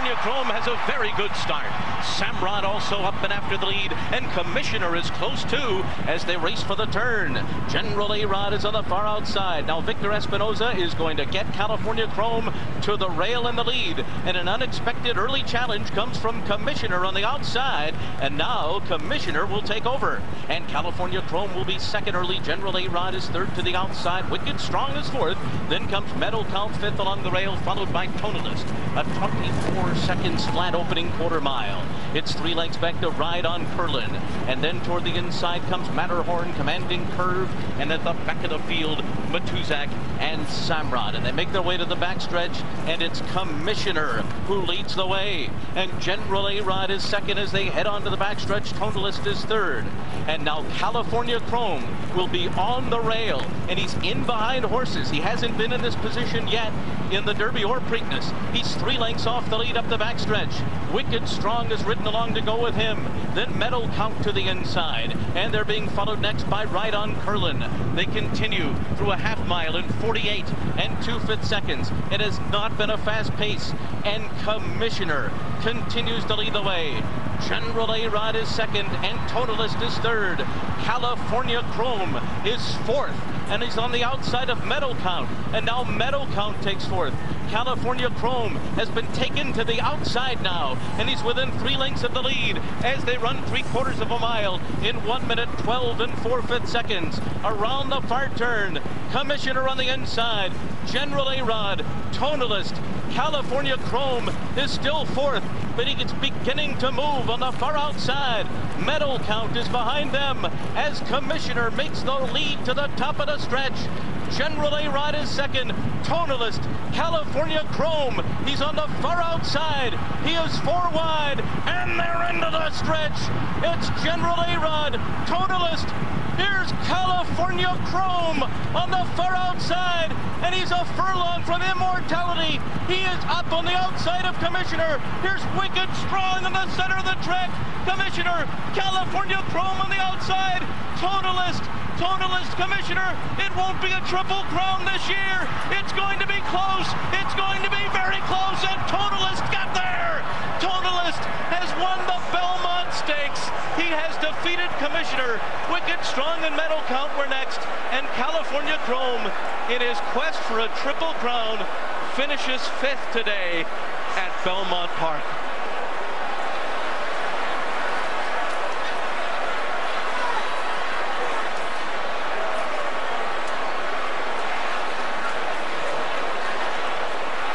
California Chrome has a very good start. Samrod also up and after the lead, and Commissioner is close too as they race for the turn. General A-Rod is on the far outside. Now Victor Espinoza is going to get California Chrome to the rail in the lead, and an unexpected early challenge comes from Commissioner on the outside, and now Commissioner will take over, and California Chrome will be second early. General A-Rod is third to the outside. Wicked Strong is fourth. Then comes Medal Count fifth along the rail, followed by Tonalist. A 24 seconds flat opening quarter mile. It's 3 lengths back to Ride on Curlin, and then toward the inside comes Matterhorn, Commanding Curve, and at the back of the field, Matuzak and Samrod, and they make their way to the backstretch, and it's Commissioner who leads the way, and General A-Rod is second as they head on to the backstretch. Tonalist is third, and now California Chrome will be on the rail, and he's in behind horses. He hasn't been in this position yet in the Derby or Preakness. He's 3 lengths off the lead up the backstretch. Wicked Strong is ridden along to go with him. Then Medal Count to the inside, and they're being followed next by Ride on Curlin. They continue through a half mile in 48 and 2/5 seconds. It has not been a fast pace, and Commissioner continues to lead the way. General A-Rod is second, and Tonalist is third. California Chrome is fourth, and he's on the outside of Medal Count, and now Medal Count takes fourth. California Chrome has been taken to the outside now, and he's within 3 lengths of the lead as they run 3/4 of a mile in 1 minute 12 and 4/5 seconds. Around the far turn, Commissioner on the inside, General A-Rod, Tonalist. California Chrome is still fourth, but he's beginning to move on the far outside. Medal Count is behind them as Commissioner makes the lead to the top of the stretch. General A-Rod is second. Tonalist, California Chrome, he's on the far outside. He is 4 wide, and they're into the stretch. It's General A-Rod, Tonalist. Here's California Chrome on the far outside, and he's a furlong from immortality. He is up on the outside of Commissioner. Here's Wicked Strong in the center of the track. Commissioner, California Chrome on the outside. Tonalist, Commissioner. It won't be a triple crown this year. It's going to be close. It's going to be very close, and Tonalist got there. Tonalist has won the Belmont Stakes. He has defeated Commissioner. Wicked Strong and Medal Count were next, and California Chrome, in his quest for a triple crown, finishes fifth today at Belmont Park.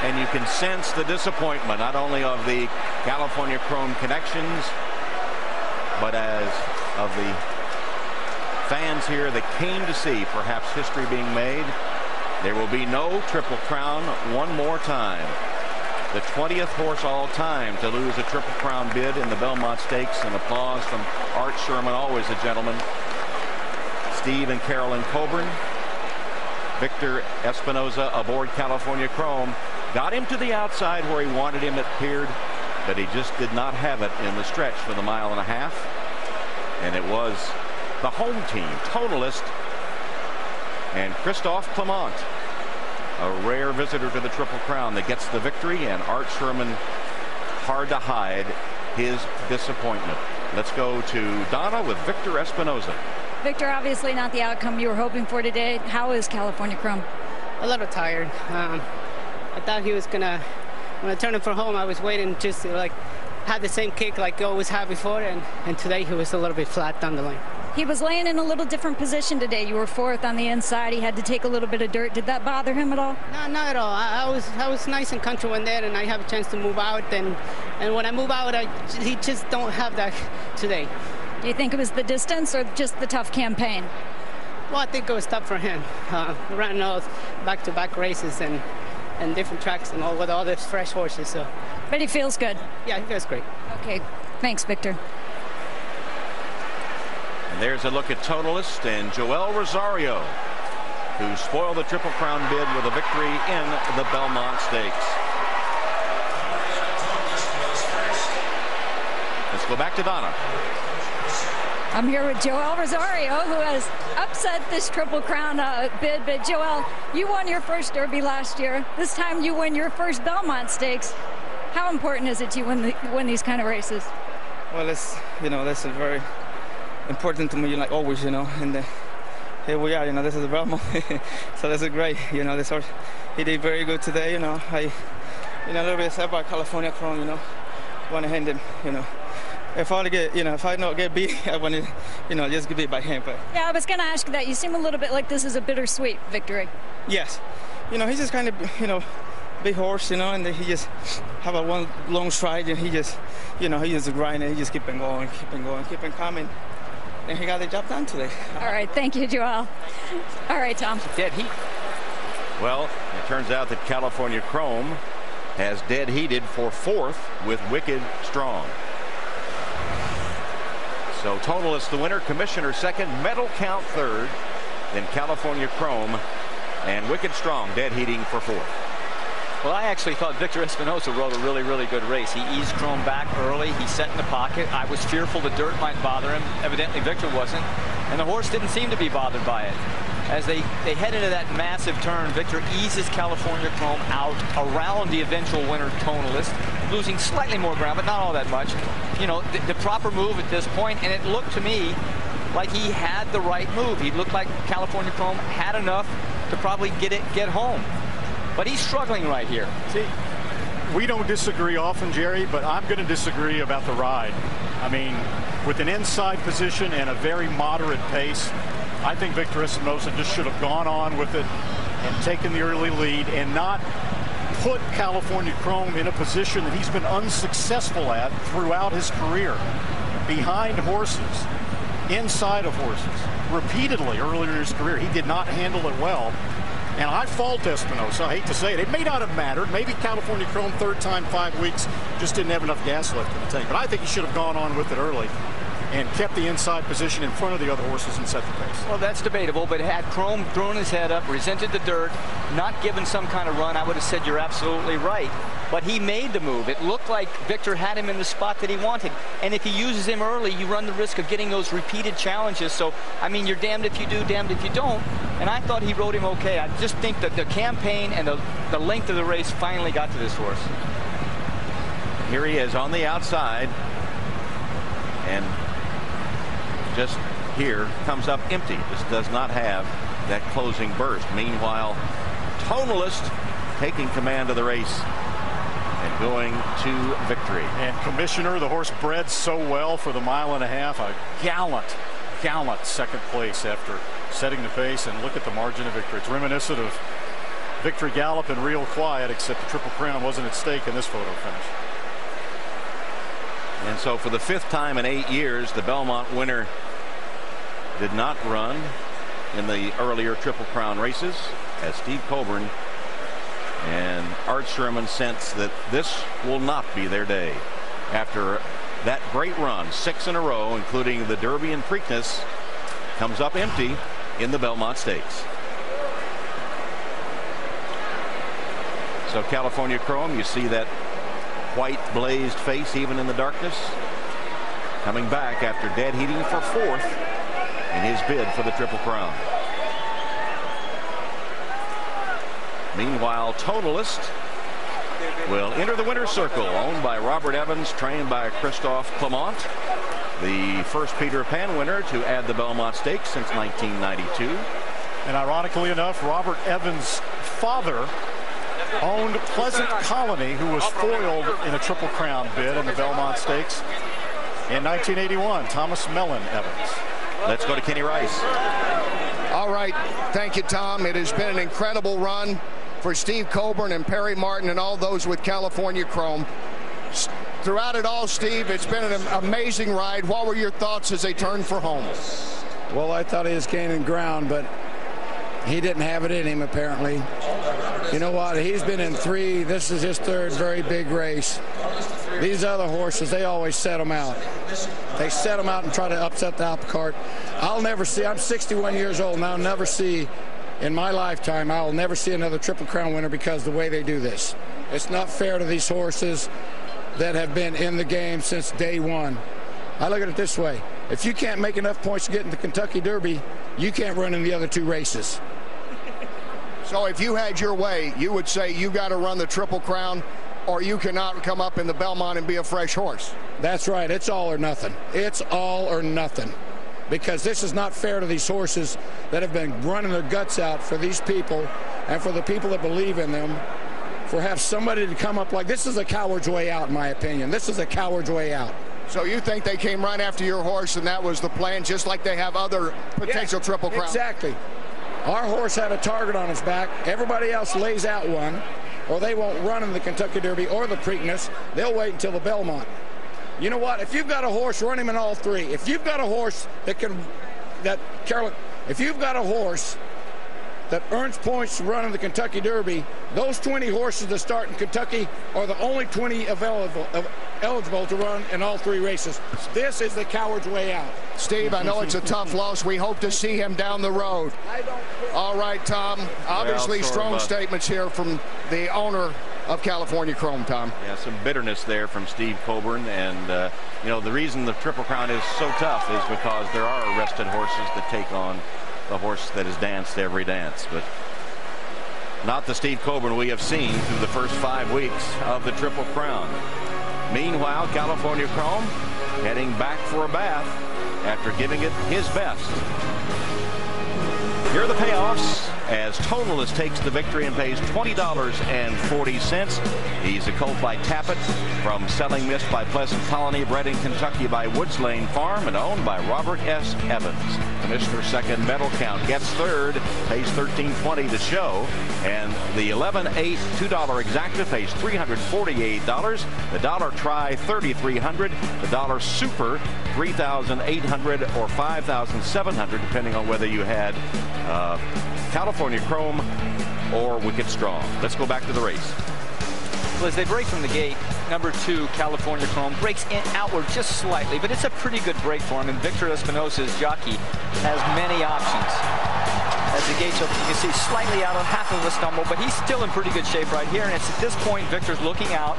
And you can sense the disappointment, not only of the California Chrome connections, but as of the fans here that came to see perhaps history being made. There will be no Triple Crown one more time. The 20th horse all time to lose a Triple Crown bid in the Belmont Stakes, and applause from Art Sherman, always a gentleman. Steve and Carolyn Coburn. Victor Espinoza aboard California Chrome. Got him to the outside where he wanted him, it appeared, but he just did not have it in the stretch for the 1.5 miles. And it was the home team, Tonalist and Christophe Clement, a rare visitor to the Triple Crown, that gets the victory, and Art Sherman hard to hide his disappointment. Let's go to Donna with Victor Espinoza. Victor, obviously not the outcome you were hoping for today. How is California Chrome? A little tired. I thought he was gonna, when I turned him for home, I was waiting just to had the same kick like he always had before, and today he was a little bit flat down the line. He was laying in a little different position today. You were fourth on the inside. He had to take a little bit of dirt. Did that bother him at all? No, not at all. I was nice and comfortable in there, and I have a chance to move out. And when I move out, he just don't have that today. Do you think it was the distance or just the tough campaign? Well, I think it was tough for him. Ran all back-to-back races and different tracks and all with all these fresh horses. So. But he feels good. Yeah, he feels great. Okay, thanks, Victor. And there's a look at Tonalist and Joel Rosario, who spoiled the Triple Crown bid with a victory in the Belmont Stakes. Let's go back to Donna. I'm here with Joel Rosario, who has upset this Triple Crown bid. But Joel, you won your first Derby last year. This time you win your first Belmont Stakes. How important is it to you win these kind of races? Well, it's, that's very important to me, like always, and here we are, this is the Belmont. So this is great, this horse, he did very good today, I, a little bit sad about California Chrome, want to hand him, if I get, if I not get beat, I want to, just get beat by him. But yeah, I was going to ask you that. You seem a little bit like this is a bittersweet victory. Yes, he's just kind of, big horse, and he just have a one long stride, and he just grinding, he just keep on going, keep on coming, and he got the job done today. All right, thank you, Joel. All right, Tom. Dead heat. Well, it turns out that California Chrome has dead heated for 4th with Wicked Strong. So Tonalist the winner, Commissioner 2nd, Medal Count 3rd, then California Chrome and Wicked Strong dead heating for 4th. Well, I actually thought Victor Espinosa rode a really, really good race. He eased Chrome back early. He set in the pocket. I was fearful the dirt might bother him. Evidently, Victor wasn't. And the horse didn't seem to be bothered by it. As they head into that massive turn, Victor eases California Chrome out around the eventual winner, Tonalist, losing slightly more ground, but not all that much. The proper move at this point, and it looked to me like he had the right move. He looked like California Chrome had enough to probably get home. But he's struggling right here. See, we don't disagree often, Jerry, but I'm going to disagree about the ride. I mean, with an inside position and a very moderate pace, I think Victor Espinosa just should have gone on with it and taken the early lead and not put California Chrome in a position that he's been unsuccessful at throughout his career. Behind horses, inside of horses, repeatedly earlier in his career. He did not handle it well. And I fault Espinosa. I hate to say it. It may not have mattered. Maybe California Chrome, 3rd time, 5 weeks, just didn't have enough gas left in the tank. But I think he should have gone on with it early and kept the inside position in front of the other horses and set the pace. Well, that's debatable, but had Chrome thrown his head up, resented the dirt, not given some kind of run, I would have said you're absolutely right. But he made the move. It looked like Victor had him in the spot that he wanted. And if he uses him early, you run the risk of getting those repeated challenges. So, I mean, you're damned if you do, damned if you don't. And I thought he rode him okay. I just think that the campaign and the length of the race finally got to this horse. Here he is on the outside. And just here comes up empty. Just does not have that closing burst. Meanwhile, Tonalist taking command of the race and going to victory. And Commissioner, the horse bred so well for the 1.5 miles, a gallant 2nd place after setting the pace. And look at the margin of victory. It's reminiscent of Victory Gallop and Real Quiet, except the Triple Crown wasn't at stake in this photo finish. And so for the 5th time in 8 years, the Belmont winner did not run in the earlier Triple Crown races, as Steve Coburn and Art Sherman sense that this will not be their day. After that great run, 6 in a row, including the Derby and Preakness, comes up empty in the Belmont Stakes. So California Chrome, you see that white blazed face even in the darkness, coming back after dead heating for 4th in his bid for the Triple Crown. Meanwhile, Tonalist will enter the winner's circle, owned by Robert Evans, trained by Christophe Clement, the first Peter Pan winner to add the Belmont Stakes since 1992. And ironically enough, Robert Evans' father owned Pleasant Colony, who was foiled in a Triple Crown bid in the Belmont Stakes in 1981. Thomas Mellon Evans. Let's go to Kenny Rice. All right. Thank you, Tom. It has been an incredible run for Steve Coburn and Perry Martin and all those with California Chrome. Throughout it all, Steve, it's been an amazing ride. What were your thoughts as they turned for home? Well, I thought he was gaining ground, but he didn't have it in him, apparently. You know what? He's been in 3. This is his 3rd very big race. These other horses, they always set them out. They set them out and try to upset the apple cart. I'll never see, I'm 61 years old, and I'll never see, in my lifetime, I'll never see another Triple Crown winner because of the way they do this. It's not fair to these horses that have been in the game since day one. I look at it this way. If you can't make enough points to get in the Kentucky Derby, you can't run in the other 2 races. So if you had your way, you would say you got to run the Triple Crown or you cannot come up in the Belmont and be a fresh horse. That's right. It's all or nothing. It's all or nothing. Because this is not fair to these horses that have been running their guts out for these people and for the people that believe in them. For have somebody to come up like this is a coward's way out, in my opinion. This is a coward's way out. So you think they came right after your horse and that was the plan, just like they have other potential Triple Crown? Exactly. Our horse had a target on his back. Everybody else lays out one, or they won't run in the Kentucky Derby or the Preakness. They'll wait until the Belmont. You know what? If you've got a horse, run him in all three. If you've got a horse if you've got a horse that earns points to run in the Kentucky Derby, those 20 horses that start in Kentucky are the only 20 eligible to run in all three races. This is the coward's way out. Steve, I know it's a tough loss. We hope to see him down the road. All right, Tom. Obviously, strong statements here from the owner of California Chrome, Tom. Yeah, some bitterness there from Steve Coburn. And, you know, the reason the Triple Crown is so tough is because there are arrested horses that take on the horse that has danced every dance. But not the Steve Coburn we have seen through the first 5 weeks of the Triple Crown. Meanwhile, California Chrome heading back for a bath after giving it his best. Here are the payoffs as Tonalist takes the victory and pays $20.40. He's a colt by Tapit from Settling Mist by Pleasant Colony, bred in Kentucky by Woodslane Farm and owned by Robert S. Evans. Commissioner second medal count gets third, pays $13.20 to show, and the 11-8 $2 exacta pays $348. The dollar try $3,300. The dollar super $3,800 or $5,700 depending on whether you had California Chrome or Wicked Strong. Let's go back to the race. Well, as they break from the gate, number 2, California Chrome, breaks in outward just slightly, but it's a pretty good break for him, and Victor Espinosa's jockey has many options. As the gates open, you can see slightly out on half of a stumble, but he's still in pretty good shape right here, and it's at this point Victor's looking out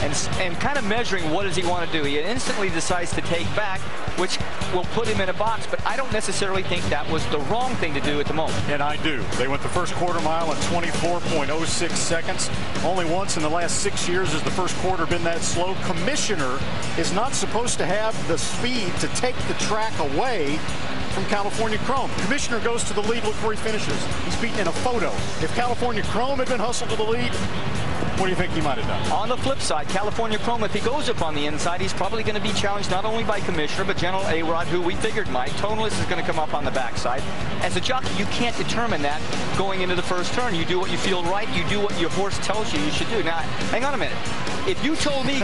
and kind of measuring what does he want to do. He instantly decides to take back, which will put him in a box, but I don't necessarily think that was the wrong thing to do at the moment. And I do. They went the first quarter mile in 24.06 seconds. Only once in the last 6 years has the first quarter been that slow. Commissioner is not supposed to have the speed to take the track away from California Chrome. Commissioner goes to the lead. Look where he finishes. He's beaten in a photo. If California Chrome had been hustled to the lead, what do you think he might have done? On the flip side, California Chrome, if he goes up on the inside, he's probably going to be challenged not only by Commissioner, but General A-Rod, who we figured might. Tonalist is going to come up on the backside. As a jockey, you can't determine that going into the first turn. You do what you feel right. You do what your horse tells you should do. Now, hang on a minute. If you told me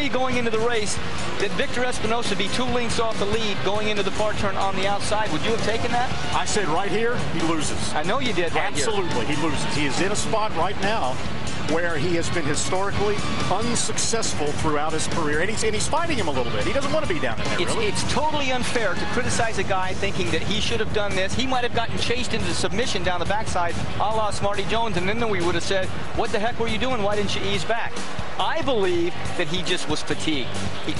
going into the race that Victor Espinosa would be 2 lengths off the lead going into the far turn on the outside, would you have taken that? I said right here, he loses. I know you did right Absolutely, here. He loses. He is in a spot right now where he has been historically unsuccessful throughout his career. And he's fighting him a little bit. He doesn't want to be down in there, really. It's totally unfair to criticize a guy thinking that he should have done this. He might have gotten chased into submission down the backside, a la Smarty Jones, and then we would have said, what the heck were you doing? Why didn't you ease back? I believe that he just was fatigued.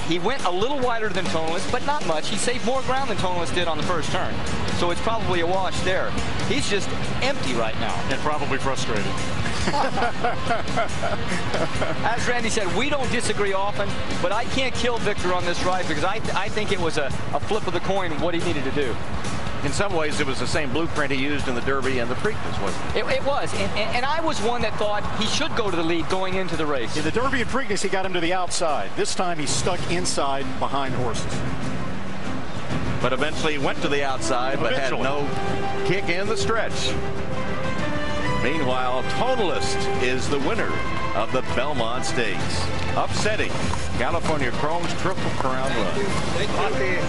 He went a little wider than Tonalist, but not much. He saved more ground than Tonalist did on the first turn. So it's probably a wash there. He's just empty right now. And probably frustrated. As Randy said, we don't disagree often, but I can't kill Victor on this ride because I think it was a flip of the coin what he needed to do. In some ways, it was the same blueprint he used in the Derby and the Preakness, wasn't it? It was, and I was one that thought he should go to the lead going into the race. In the Derby and Preakness, he got him to the outside. This time, he's stuck inside behind horses. But eventually went to the outside, but had no kick in the stretch. Meanwhile, Tonalist is the winner of the Belmont Stakes, upsetting California Chrome's Triple Crown run. Thank you.